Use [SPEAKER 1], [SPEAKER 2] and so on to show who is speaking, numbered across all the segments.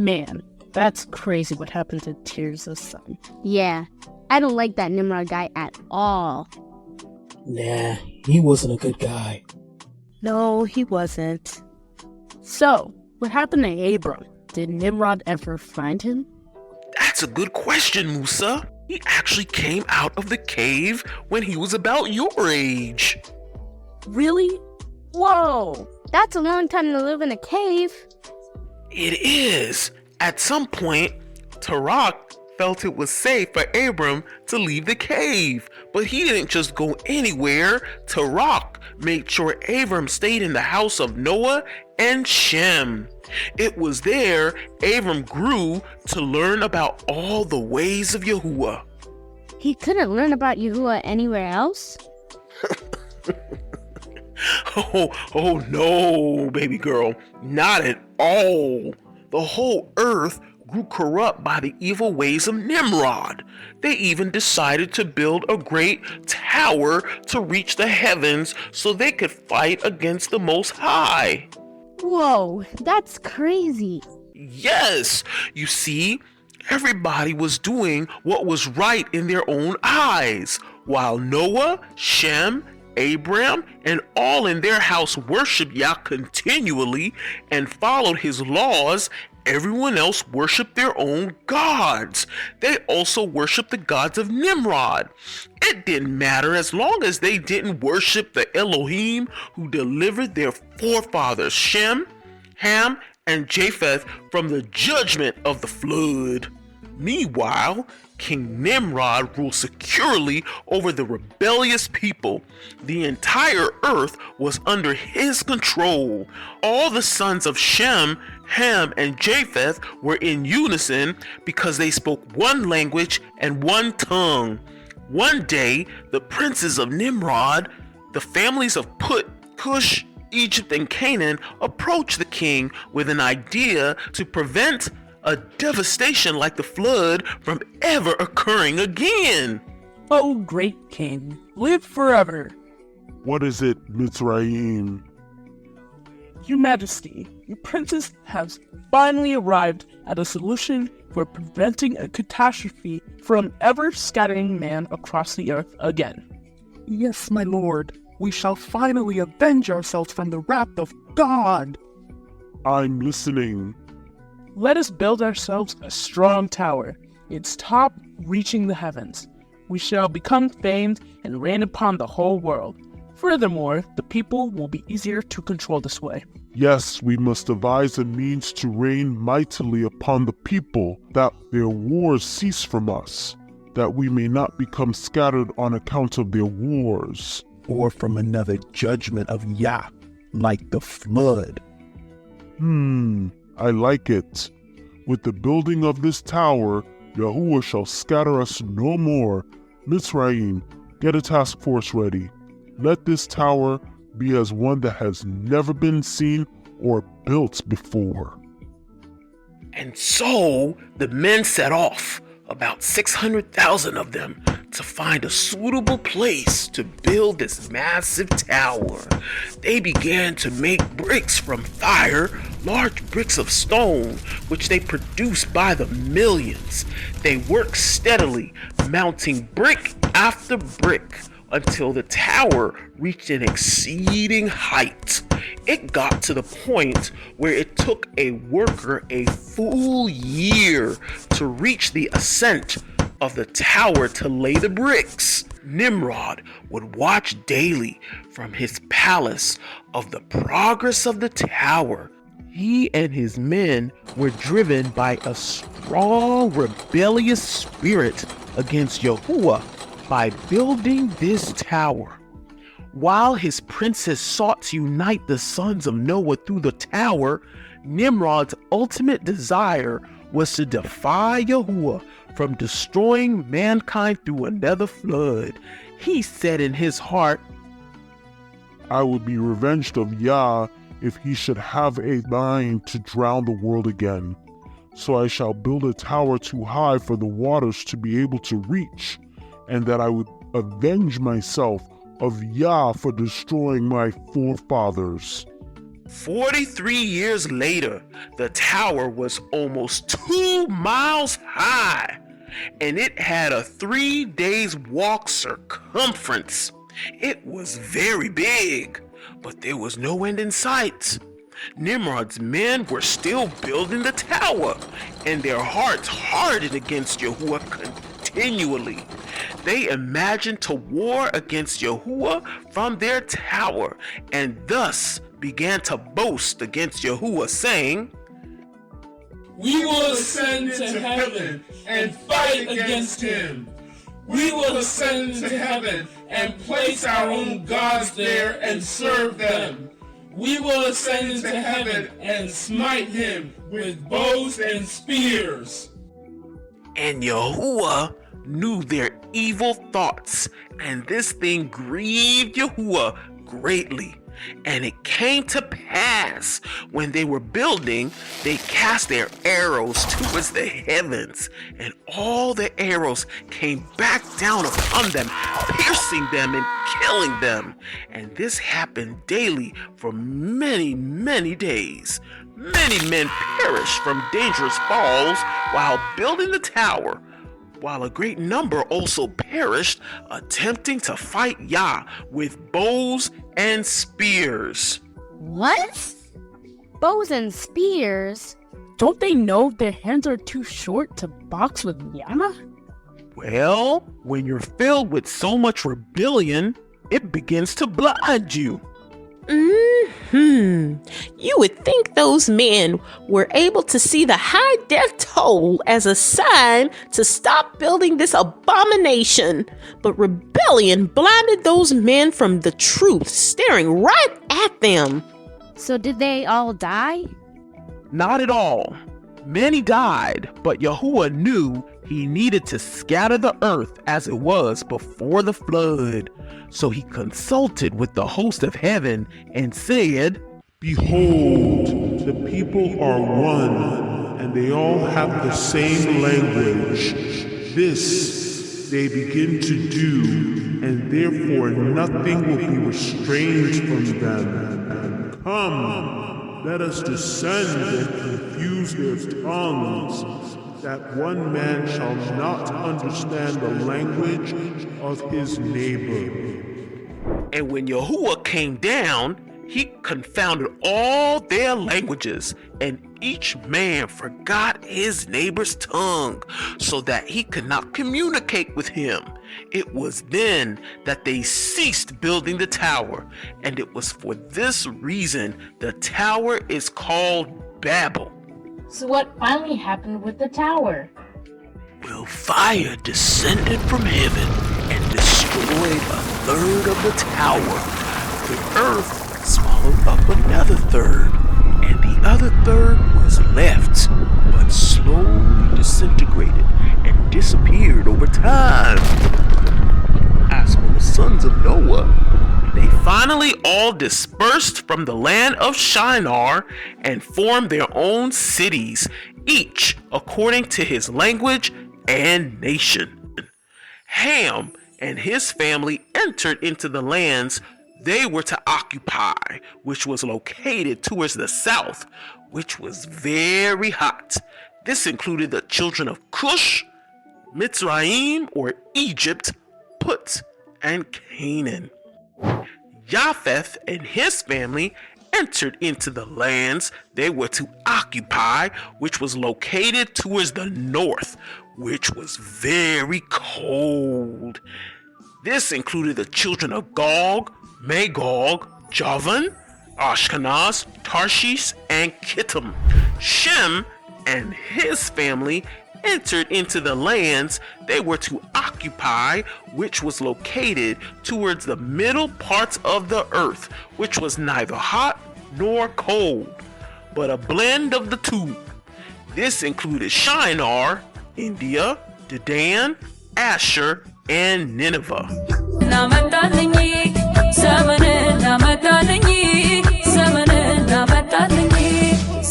[SPEAKER 1] Man, that's crazy what happened to Tears of Sun.
[SPEAKER 2] Yeah, I don't like that Nimrod guy at all.
[SPEAKER 3] Nah, he wasn't a good guy.
[SPEAKER 1] No, he wasn't. So, what happened to Abram? Did Nimrod ever find him?
[SPEAKER 4] That's a good question, Musa. He actually came out of the cave when he was about your age.
[SPEAKER 1] Really? Whoa!
[SPEAKER 2] That's a long time to live in a cave.
[SPEAKER 4] It is. At some point, Tarak felt it was safe for Abram to leave the cave. But he didn't just go anywhere. Tarak made sure Abram stayed in the house of Noah and Shem. It was there Abram grew to learn about all the ways of Yahuwah.
[SPEAKER 2] He couldn't learn about Yahuwah anywhere else?
[SPEAKER 4] Oh no, baby girl, not at all. The whole earth grew corrupt by the evil ways of Nimrod. They even decided to build a great tower to reach the heavens so they could fight against the Most High.
[SPEAKER 2] Whoa, that's crazy.
[SPEAKER 4] Yes, you see, everybody was doing what was right in their own eyes, while Noah, Shem, Abram, and all in their house worshiped Yah continually and followed his laws. Everyone else worshiped their own gods. They also worshiped the gods of Nimrod. It didn't matter as long as they didn't worship the Elohim who delivered their forefathers Shem, Ham, and Japheth from the judgment of the flood. Meanwhile, King Nimrod ruled securely over the rebellious people. The entire earth was under his control. All the sons of Shem, Ham, and Japheth were in unison because they spoke one language and one tongue. One day, the princes of Nimrod, the families of Put, Cush, Egypt, and Canaan approached the king with an idea to prevent a devastation like the flood from ever occurring again.
[SPEAKER 1] Oh, great king, live forever.
[SPEAKER 5] What is it, Mitzrayim?
[SPEAKER 1] Your Majesty, your princess has finally arrived at a solution for preventing a catastrophe from ever scattering man across the earth again.
[SPEAKER 6] Yes, my lord, we shall finally avenge ourselves from the wrath of God.
[SPEAKER 5] I'm listening.
[SPEAKER 1] Let us build ourselves a strong tower, its top reaching the heavens. We shall become famed and reign upon the whole world. Furthermore, the people will be easier to control this way.
[SPEAKER 5] Yes, we must devise a means to reign mightily upon the people, that their wars cease from us, that we may not become scattered on account of their wars.
[SPEAKER 6] Or from another judgment of Yah, like the flood.
[SPEAKER 5] I like it. With the building of this tower, Yahuwah shall scatter us no more. Mitzrayim, get a task force ready. Let this tower be as one that has never been seen or built before.
[SPEAKER 4] And so the men set off, about 600,000 of them, to find a suitable place to build this massive tower. They began to make bricks from fire, large bricks of stone, which they produced by the millions. They worked steadily, mounting brick after brick, until the tower reached an exceeding height. It got to the point where it took a worker a full year to reach the ascent of the tower to lay the bricks. Nimrod would watch daily from his palace of the progress of the tower. He and his men were driven by a strong rebellious spirit against Yahuwah by building this tower. While his princess sought to unite the sons of Noah through the tower, Nimrod's ultimate desire was to defy Yahuwah from destroying mankind through another flood. He said in his heart,
[SPEAKER 5] I would be revenged of Yah if he should have a mind to drown the world again. So I shall build a tower too high for the waters to be able to reach, and that I would avenge myself of Yah for destroying my forefathers.
[SPEAKER 4] 43 years later, the tower was almost 2 miles high, and it had a 3 days walk circumference. It was very big, but there was no end in sight. Nimrod's men were still building the tower, and their hearts hardened against Yahuwah continually. They imagined to war against Yahuwah from their tower, and thus began to boast against Yahuwah, saying,
[SPEAKER 1] We will ascend to heaven and fight against him. We will ascend to heaven and place our own gods there and serve them. We will ascend into heaven and smite him with bows and spears.
[SPEAKER 4] And Yahuwah knew their evil thoughts, and this thing grieved Yahuwah greatly. And it came to pass, when they were building, they cast their arrows towards the heavens, and all the arrows came back down upon them, piercing them and killing them. And this happened daily for many, many days. Many men perished from dangerous falls while building the tower, while a great number also perished attempting to fight Yah with bows and spears.
[SPEAKER 2] What? Bows and spears?
[SPEAKER 1] Don't they know their hands are too short to box with Yama?
[SPEAKER 4] Well, when you're filled with so much rebellion, it begins to blind you.
[SPEAKER 7] You would think those men were able to see the high death toll as a sign to stop building this abomination, but rebellion blinded those men from the truth, staring right at them.
[SPEAKER 2] So did they all die?
[SPEAKER 4] Not at all. Many died, but Yahuwah knew he needed to scatter the earth as it was before the flood. So he consulted with the host of heaven and said,
[SPEAKER 5] Behold, the people are one, and they all have the same language. This they begin to do, and therefore nothing will be restrained from them. Come, let us descend and confuse their tongues, that one man shall not understand the language of his neighbor.
[SPEAKER 4] And when Yahuwah came down, he confounded all their languages, and each man forgot his neighbor's tongue, so that he could not communicate with him. It was then that they ceased building the tower, and it was for this reason the tower is called Babel.
[SPEAKER 8] So what finally happened with the tower?
[SPEAKER 4] Well, fire descended from heaven and destroyed a third of the tower. The earth swallowed up another third, and the other third was left, but slowly disintegrated and disappeared over time. As for the sons of Noah, they finally all dispersed from the land of Shinar and formed their own cities, each according to his language and nation. Ham and his family entered into the lands they were to occupy, which was located towards the south, which was very hot. This included the children of Cush, Mitzrayim or Egypt, Put, and Canaan. Japheth and his family entered into the lands they were to occupy, which was located towards the north, which was very cold. This included the children of Gog, Magog, Javan, Ashkenaz, Tarshish, and Kittim. Shem and his family entered into the lands they were to occupy, which was located towards the middle parts of the earth, which was neither hot nor cold, but a blend of the two. This included Shinar, India, Dedan, Asher, and Nineveh.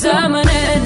[SPEAKER 9] Zamane